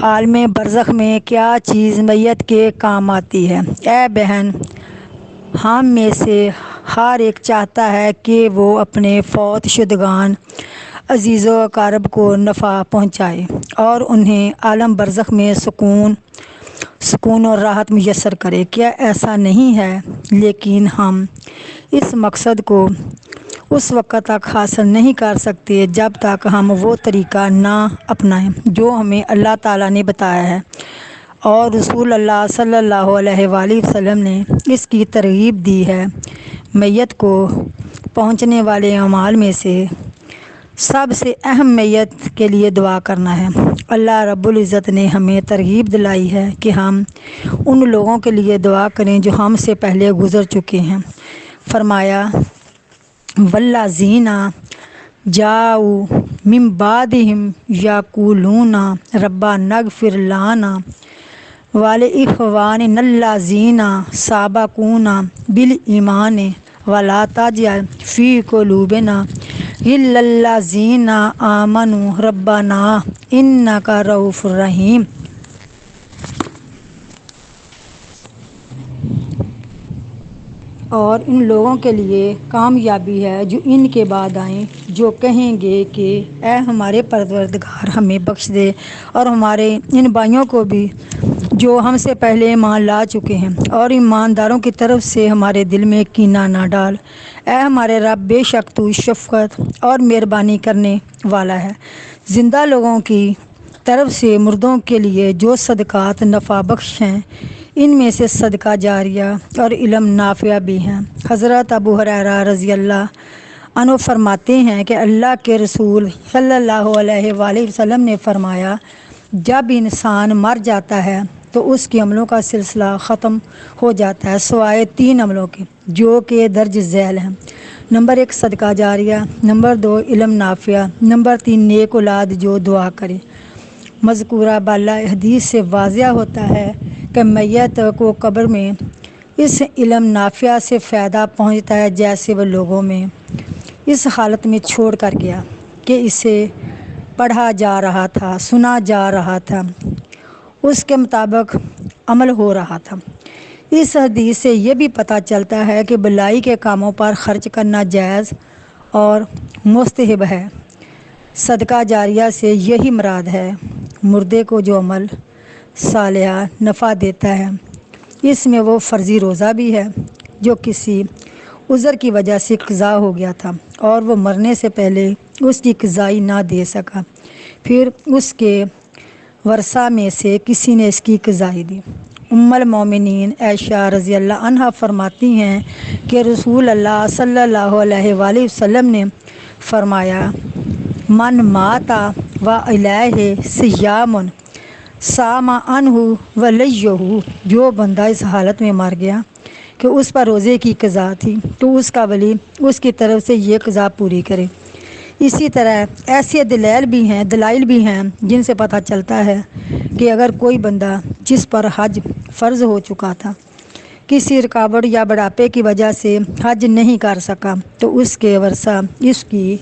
عالم برزخ میں کیا چیز میت کے کام آتی ہے؟ اے بہن، ہم میں سے ہر ایک چاہتا ہے کہ وہ اپنے فوت شدگان عزیز و اقارب کو نفع پہنچائے اور انہیں عالم برزخ میں سکون اور راحت میسر کرے۔ کیا ایسا نہیں ہے؟ لیکن ہم اس مقصد کو اس وقت تک حاصل نہیں کر سکتے جب تک ہم وہ طریقہ نہ اپنائیں جو ہمیں اللہ تعالیٰ نے بتایا ہے اور رسول اللہ صلی اللہ علیہ وآلہ وسلم نے اس کی ترغیب دی ہے۔ میت کو پہنچنے والے اعمال میں سے سب سے اہم میت کے لیے دعا کرنا ہے۔ اللہ رب العزت نے ہمیں ترغیب دلائی ہے کہ ہم ان لوگوں کے لیے دعا کریں جو ہم سے پہلے گزر چکے ہیں۔ فرمایا، والذین جاؤوا من بعدہم یقولون ربنا اغفر لنا ولإخواننا الذین سبقونا بالایمان ولا تجعل فی قلوبنا غلا للذین آمنوا ربنا انک رؤوف رحیم۔ اور ان لوگوں کے لیے کامیابی ہے جو ان کے بعد آئیں، جو کہیں گے کہ اے ہمارے پروردگار ہمیں بخش دے اور ہمارے ان بھائیوں کو بھی جو ہم سے پہلے ایمان لا چکے ہیں، اور ایمانداروں کی طرف سے ہمارے دل میں کینہ نہ ڈال۔ اے ہمارے رب، بے شک تو شفقت اور مہربانی کرنے والا ہے۔ زندہ لوگوں کی طرف سے مردوں کے لیے جو صدقات نفع بخش ہیں، ان میں سے صدقہ جاریہ اور علم نافع بھی ہیں۔ حضرت ابو ہریرہ رضی اللہ عنہ فرماتے ہیں کہ اللہ کے رسول صلی اللہ علیہ وآلہ وسلم نے فرمایا، جب انسان مر جاتا ہے تو اس کے عملوں کا سلسلہ ختم ہو جاتا ہے سوائے 3 عملوں کے جو کہ درج ذیل ہیں۔ نمبر 1 صدقہ جاریہ، نمبر 2 علم نافع، نمبر 3 نیک اولاد جو دعا کرے۔ مذکورہ بالا حدیث سے واضح ہوتا ہے کہ میت کو قبر میں اس علم نافع سے فائدہ پہنچتا ہے جیسے وہ لوگوں میں اس حالت میں چھوڑ کر گیا کہ اسے پڑھا جا رہا تھا، سنا جا رہا تھا، اس کے مطابق عمل ہو رہا تھا۔ اس حدیث سے یہ بھی پتہ چلتا ہے کہ بلائی کے کاموں پر خرچ کرنا جائز اور مستحب ہے۔ صدقہ جاریہ سے یہی مراد ہے۔ مردے کو جو عمل صالحہ نفع دیتا ہے، اس میں وہ فرضی روزہ بھی ہے جو کسی عذر کی وجہ سے قضا ہو گیا تھا اور وہ مرنے سے پہلے اس کی قضائی نہ دے سکا، پھر اس کے ورثہ میں سے کسی نے اس کی قضائی دی۔ ام المومنین عائشہ رضی اللہ عنہا فرماتی ہیں کہ رسول اللہ صلی اللہ علیہ وآلہ وسلم نے فرمایا، من مات وعلیہ صیام صام عنہ ولیہ، جو بندہ اس حالت میں مر گیا کہ اس پر روزے کی قضا تھی تو اس کا ولی اس کی طرف سے یہ قضا پوری کرے۔ اسی طرح ایسے دلائل بھی ہیں جن سے پتہ چلتا ہے کہ اگر کوئی بندہ جس پر حج فرض ہو چکا تھا کسی رکاوٹ یا بڑھاپے کی وجہ سے حج نہیں کر سکا تو اس کے ورثہ اس کی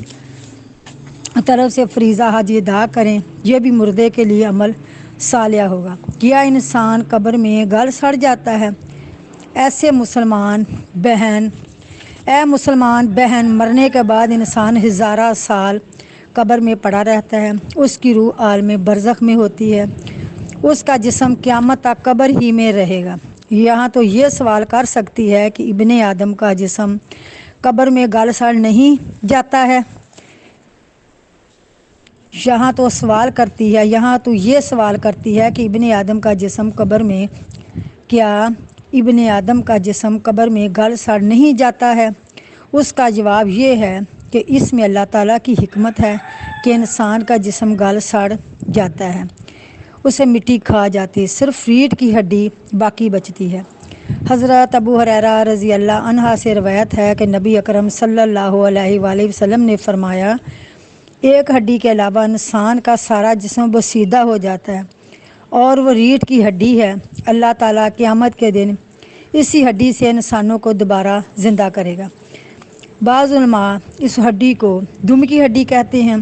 طرف سے فریضہ حج ادا کریں، یہ بھی مردے کے لیے عمل صالحہ ہوگا۔ کیا انسان قبر میں گل سڑ جاتا ہے؟ اے مسلمان بہن، مرنے کے بعد انسان ہزارہ سال قبر میں پڑا رہتا ہے، اس کی روح عالم برزخ میں ہوتی ہے، اس کا جسم قیامت تک قبر ہی میں رہے گا۔ یہاں تو یہ سوال کر سکتی ہے کہ ابن آدم کا جسم قبر میں گل سڑ نہیں جاتا ہے؟ یہاں تو یہ سوال کرتی ہے کہ ابن آدم کا جسم قبر میں گل سڑ نہیں جاتا ہے؟ اس کا جواب یہ ہے کہ اس میں اللہ تعالیٰ کی حکمت ہے کہ انسان کا جسم گل سڑ جاتا ہے، اسے مٹی کھا جاتی ہے، صرف ریڑھ کی ہڈی باقی بچتی ہے۔ حضرت ابو ہریرہ رضی اللہ عنہ سے روایت ہے کہ نبی اکرم صلی اللہ علیہ وآلہ وسلم نے فرمایا، ایک ہڈی کے علاوہ انسان کا سارا جسم بوسیدہ ہو جاتا ہے اور وہ ریڑھ کی ہڈی ہے۔ اللہ تعالیٰ قیامت کے دن اسی ہڈی سے انسانوں کو دوبارہ زندہ کرے گا۔ بعض علماء اس ہڈی کو دم کی ہڈی کہتے ہیں۔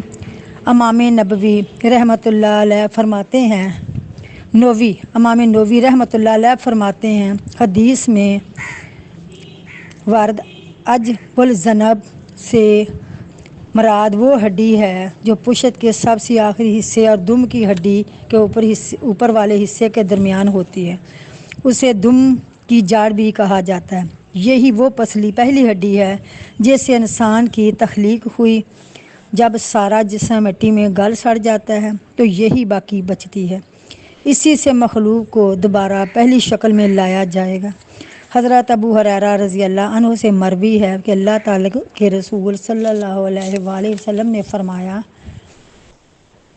امام نبوی رحمۃ اللہ علیہ فرماتے ہیں، نووی امام نووی رحمۃ اللہ علیہ فرماتے ہیں، حدیث میں وارد عجب الذنب سے مراد وہ ہڈی ہے جو پشت کے سب سے آخری حصے اور دم کی ہڈی کے اوپر والے حصے کے درمیان ہوتی ہے، اسے دم کی جاڑ بھی کہا جاتا ہے۔ یہی وہ پہلی ہڈی ہے جس سے انسان کی تخلیق ہوئی۔ جب سارا جسم مٹی میں گل سڑ جاتا ہے تو یہی باقی بچتی ہے، اسی سے مخلوق کو دوبارہ پہلی شکل میں لایا جائے گا۔ حضرت ابو ہریرہ رضی اللہ عنہ سے مروی ہے کہ اللہ تعالیٰ کے رسول صلی اللہ علیہ وآلہ وسلم نے فرمایا،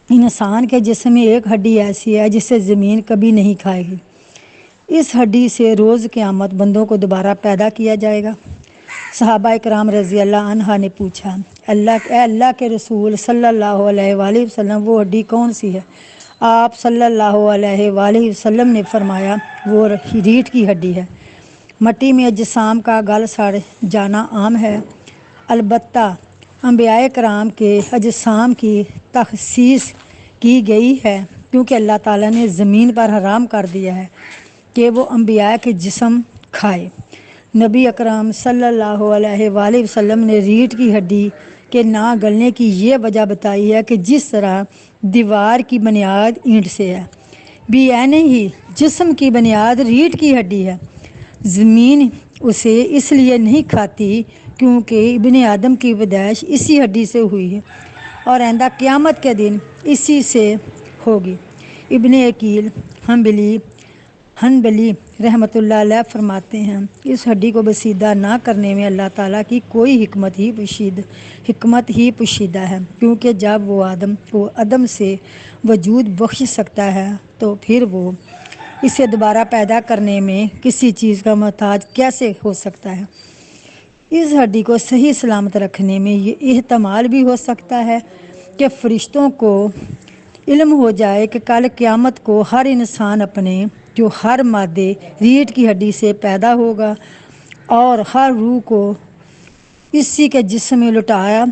انسان کے جسم میں ایک ہڈی ایسی ہے جسے زمین کبھی نہیں کھائے گی، اس ہڈی سے روز قیامت بندوں کو دوبارہ پیدا کیا جائے گا۔ صحابہ کرام رضی اللہ عنہ نے پوچھا، اے اللہ کے رسول صلی اللہ علیہ وآلہ وسلم، وہ ہڈی کون سی ہے؟ آپ صلی اللہ علیہ وآلہ وسلم نے فرمایا، وہ ریڑھ کی ہڈی ہے۔ مٹی میں اجسام کا گل سڑ جانا عام ہے، البتہ انبیاء کرام کے اجسام کی تخصیص کی گئی ہے، کیونکہ اللہ تعالیٰ نے زمین پر حرام کر دیا ہے کہ وہ انبیاء کے جسم کھائے۔ نبی اکرم صلی اللہ علیہ وآلہ وسلم نے ریڑھ کی ہڈی کے نہ گلنے کی یہ وجہ بتائی ہے کہ جس طرح دیوار کی بنیاد اینٹ سے ہے، بھی ایسے ہی جسم کی بنیاد ریڑھ کی ہڈی ہے۔ زمین اسے اس لیے نہیں کھاتی کیونکہ ابن آدم کی پیدائش اسی ہڈی سے ہوئی ہے اور آئندہ قیامت کے دن اسی سے ہوگی۔ ابن عقیل حنبلی رحمۃ اللہ علیہ فرماتے ہیں، اس ہڈی کو بسیدہ نہ کرنے میں اللہ تعالیٰ کی کوئی حکمت ہی پوشیدہ ہے، کیونکہ جب وہ آدم کو عدم سے وجود بخش سکتا ہے تو پھر وہ اسے دوبارہ پیدا کرنے میں کسی چیز کا محتاج کیسے ہو سکتا ہے؟ اس ہڈی کو صحیح سلامت رکھنے میں یہ احتمال بھی ہو سکتا ہے کہ فرشتوں کو علم ہو جائے کہ کل قیامت کو ہر انسان اپنے جو ہر مادے ریڑھ کی ہڈی سے پیدا ہوگا اور ہر روح کو اسی کے جسم میں لٹایا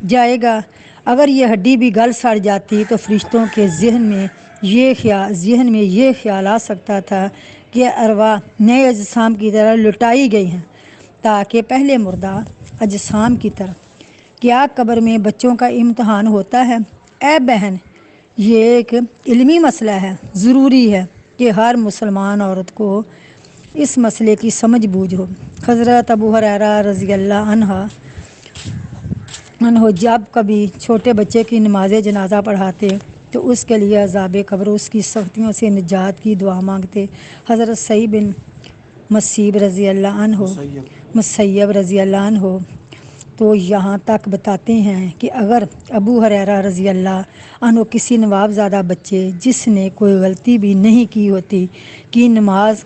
جائے گا۔ اگر یہ ہڈی بھی گل سڑ جاتی تو فرشتوں کے ذہن میں یہ خیال آ سکتا تھا کہ ارواح نئے اجسام کی طرح لٹائی گئی ہیں، تاکہ پہلے مردہ اجسام کی طرح۔ کیا قبر میں بچوں کا امتحان ہوتا ہے؟ اے بہن، یہ ایک علمی مسئلہ ہے، ضروری ہے کہ ہر مسلمان عورت کو اس مسئلے کی سمجھ بوجھ ہو۔ حضرت ابو ہریرہ رضی اللہ عنہ جب کبھی چھوٹے بچے کی نماز جنازہ پڑھاتے تو اس کے لیے عذاب قبر، اس کی سختیوں سے نجات کی دعا مانگتے۔ حضرت سعید بن مسیب رضی اللہ عنہ تو یہاں تک بتاتے ہیں کہ اگر ابو ہریرہ رضی اللہ عنہ کسی نوابزادہ بچے جس نے کوئی غلطی بھی نہیں کی ہوتی کی نماز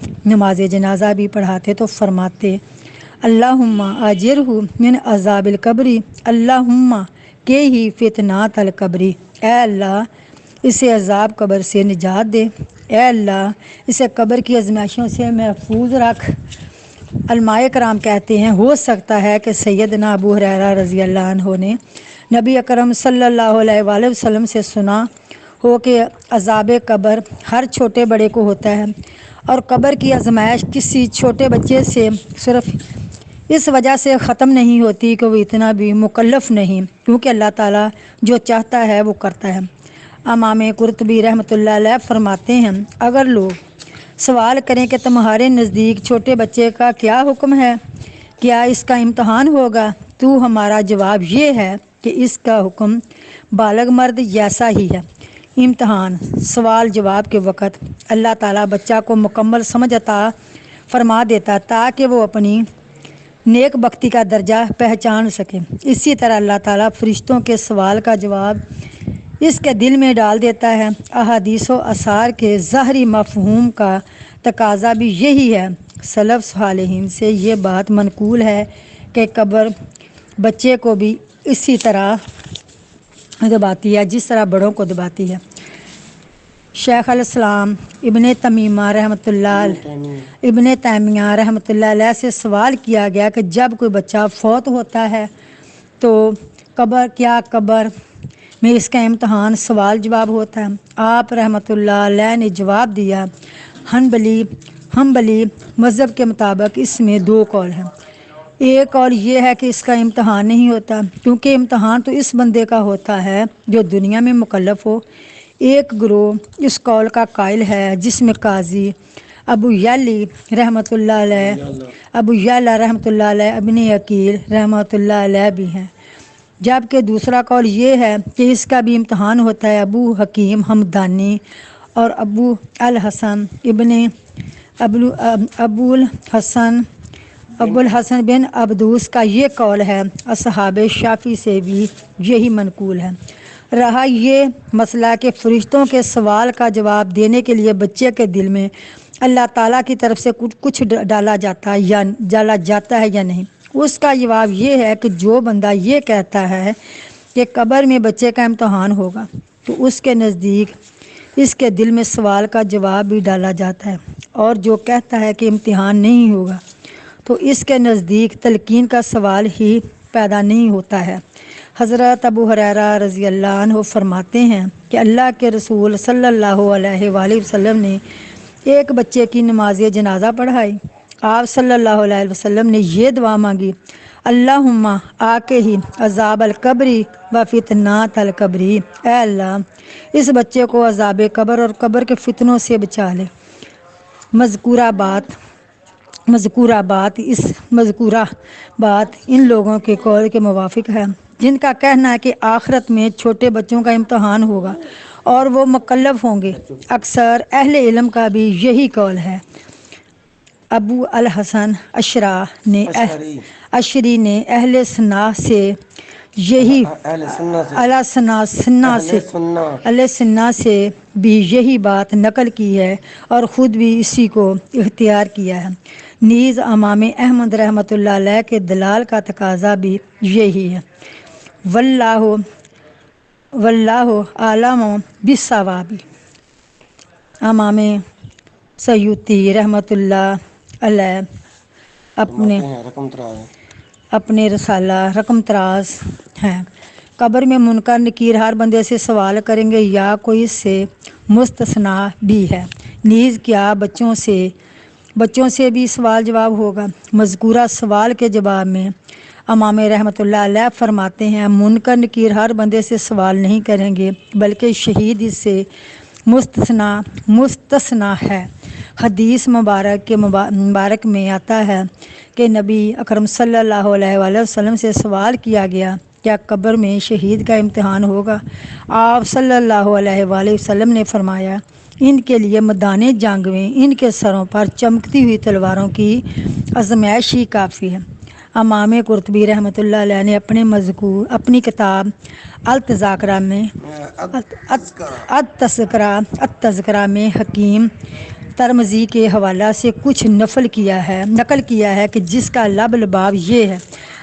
جنازہ بھی پڑھاتے تو فرماتے، اللہم اجرہ من عذاب القبر، اللہم کہ ہی فتنات القبر، اے اللہ اسے عذاب قبر سے نجات دے، اے اللہ اسے قبر کی آزمائشوں سے محفوظ رکھ۔ علماء کرام کہتے ہیں، ہو سکتا ہے کہ سیدنا ابو ہریرہ رضی اللہ عنہ نے نبی اکرم صلی اللہ علیہ وآلہ وسلم سے سنا ہو کہ عذاب قبر ہر چھوٹے بڑے کو ہوتا ہے، اور قبر کی آزمائش کسی چھوٹے بچے سے صرف اس وجہ سے ختم نہیں ہوتی کہ وہ اتنا بھی مکلف نہیں، کیونکہ اللہ تعالیٰ جو چاہتا ہے وہ کرتا ہے۔ امام قرطبی رحمۃ اللہ علیہ فرماتے ہیں، اگر لوگ سوال کریں کہ تمہارے نزدیک چھوٹے بچے کا کیا حکم ہے، کیا اس کا امتحان ہوگا، تو ہمارا جواب یہ ہے کہ اس کا حکم بالغ مرد جیسا ہی ہے۔ امتحان سوال جواب کے وقت اللہ تعالیٰ بچہ کو مکمل سمجھ عطا فرما دیتا تاکہ وہ اپنی نیک بختی کا درجہ پہچان سکے۔ اسی طرح اللہ تعالیٰ فرشتوں کے سوال کا جواب اس کے دل میں ڈال دیتا ہے۔ احادیث و آثار کے ظاہری مفہوم کا تقاضا بھی یہی ہے۔ سلف صالحین سے یہ بات منقول ہے کہ قبر بچے کو بھی اسی طرح دباتی ہے جس طرح بڑوں کو دباتی ہے۔ شیخ الاسلام ابن تیمیہ رحمۃ اللہ علیہ سے سوال کیا گیا کہ جب کوئی بچہ فوت ہوتا ہے تو قبر میں اس کا امتحان سوال جواب ہوتا ہے۔ آپ رحمۃ اللہ علیہ نے جواب دیا، ہنبلی مذہب کے مطابق اس میں 2 قول ہیں۔ ایک قول یہ ہے کہ اس کا امتحان نہیں ہوتا، کیونکہ امتحان تو اس بندے کا ہوتا ہے جو دنیا میں مکلف ہو۔ ایک گروہ اس قول کا قائل ہے جس میں قاضی ابو یعلا رحمۃ اللہ علیہ ابن عقیل رحمۃ اللہ علیہ بھی ہیں، جبکہ دوسرا قول یہ ہے کہ اس کا بھی امتحان ہوتا ہے۔ ابو حکیم حمدانی اور ابو الحسن بن عبدوس کا یہ قول ہے۔ اصحاب شافعی سے بھی یہی منقول ہے۔ رہا یہ مسئلہ کہ فرشتوں کے سوال کا جواب دینے کے لیے بچے کے دل میں اللہ تعالیٰ کی طرف سے کچھ ڈالا جاتا ہے یا نہیں، اس کا جواب یہ ہے کہ جو بندہ یہ کہتا ہے کہ قبر میں بچے کا امتحان ہوگا تو اس کے نزدیک اس کے دل میں سوال کا جواب بھی ڈالا جاتا ہے، اور جو کہتا ہے کہ امتحان نہیں ہوگا تو اس کے نزدیک تلقین کا سوال ہی پیدا نہیں ہوتا ہے۔ حضرت ابو ہریرہ رضی اللہ عنہ فرماتے ہیں کہ اللہ کے رسول صلی اللہ علیہ وآلہ وسلم نے ایک بچے کی نماز جنازہ پڑھائی۔ آپ صلی اللہ علیہ وسلم نے یہ دعا مانگی، اللہم آکہی عذاب القبری و فتنات القبری، اے اللہ اس بچے کو عذاب قبر اور قبر کے فتنوں سے بچا لے۔ مذکورہ بات ان لوگوں کے قول کے موافق ہے جن کا کہنا ہے کہ آخرت میں چھوٹے بچوں کا امتحان ہوگا اور وہ مکلف ہوں گے۔ اکثر اہل علم کا بھی یہی قول ہے۔ ابو الحسن اشری نے اہل سنہ سے بھی یہی بات نقل کی ہے اور خود بھی اسی کو اختیار کیا ہے۔ نیز امام احمد رحمۃ اللہ علیہ کے دلال کا تقاضا بھی یہی ہے۔ واللہ عالم بالصواب۔ امام سیوطی رحمۃ اللہ علیہ اپنے رسالہ رقم 53 ہیں، قبر میں منکر نکیر ہر بندے سے سوال کریں گے یا کوئی اس سے مستثنا بھی ہے؟ نیز کیا بچوں سے بھی سوال جواب ہوگا؟ مذکورہ سوال کے جواب میں امام رحمۃ اللہ علیہ فرماتے ہیں، منکر نکیر ہر بندے سے سوال نہیں کریں گے بلکہ شہید اس سے مستثنا ہے۔ حدیث مبارک میں آتا ہے کہ نبی اکرم صلی اللہ علیہ وآلہ وسلم سے سوال کیا گیا، کیا قبر میں شہید کا امتحان ہوگا؟ آپ صلی اللہ علیہ وآلہ وسلم نے فرمایا، ان کے لیے میدان جنگ میں ان کے سروں پر چمکتی ہوئی تلواروں کی آزمائش ہی کافی ہے۔ امام قرطبی رحمۃ اللہ علیہ نے اپنی کتاب التذکرہ میں حکیم ترمذی کے حوالہ سے کچھ نقل کیا ہے کہ جس کا لباب یہ ہے،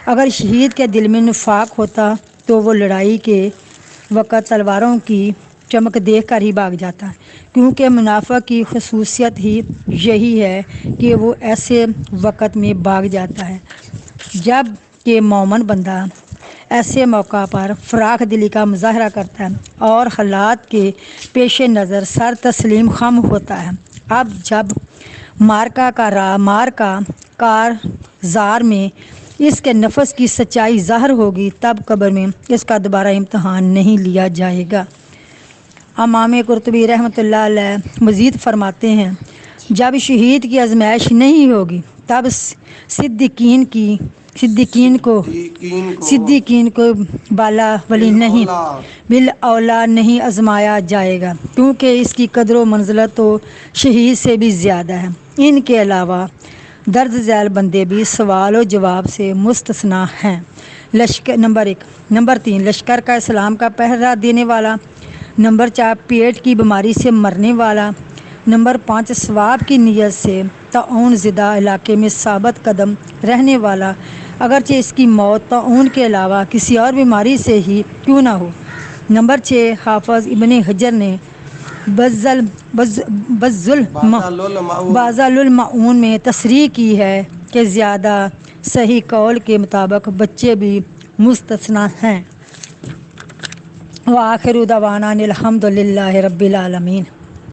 اگر شہید کے دل میں نفاق ہوتا تو وہ لڑائی کے وقت تلواروں کی چمک دیکھ کر ہی بھاگ جاتا ہے، کیونکہ منافق کی خصوصیت ہی یہی ہے کہ وہ ایسے وقت میں بھاگ جاتا ہے جب کہ مومن بندہ ایسے موقع پر فراخ دلی کا مظاہرہ کرتا ہے اور حالات کے پیش نظر سر تسلیم خم ہوتا ہے۔ اب جب مارکا کارزار میں اس کے نفس کی سچائی ظاہر ہوگی تب قبر میں اس کا دوبارہ امتحان نہیں لیا جائے گا۔ امام قرطبی رحمۃ اللہ علیہ مزید فرماتے ہیں، جب شہید کی آزمائش نہیں ہوگی تب صدیقین کو بالا ولی نہیں بالاولا نہیں آزمایا جائے گا، کیونکہ اس کی قدر و منزلت تو شہید سے بھی زیادہ ہے۔ ان کے علاوہ درج ذیل بندے بھی سوال و جواب سے مستثنا ہیں۔ نمبر 3 لشکر کا اسلام کا پہرا دینے والا۔ نمبر 4 پیٹ کی بیماری سے مرنے والا۔ نمبر 5 ثواب کی نیت سے طاعون زدہ علاقے میں ثابت قدم رہنے والا، اگرچہ اس کی موت طاعون کے علاوہ کسی اور بیماری سے ہی کیوں نہ ہو۔ نمبر 6 حافظ ابن حجر نے بذل المعون میں تصریح کی ہے کہ زیادہ صحیح قول کے مطابق بچے بھی مستثنا ہیں۔ وآخر دعوانا الحمد للہ رب العالمین۔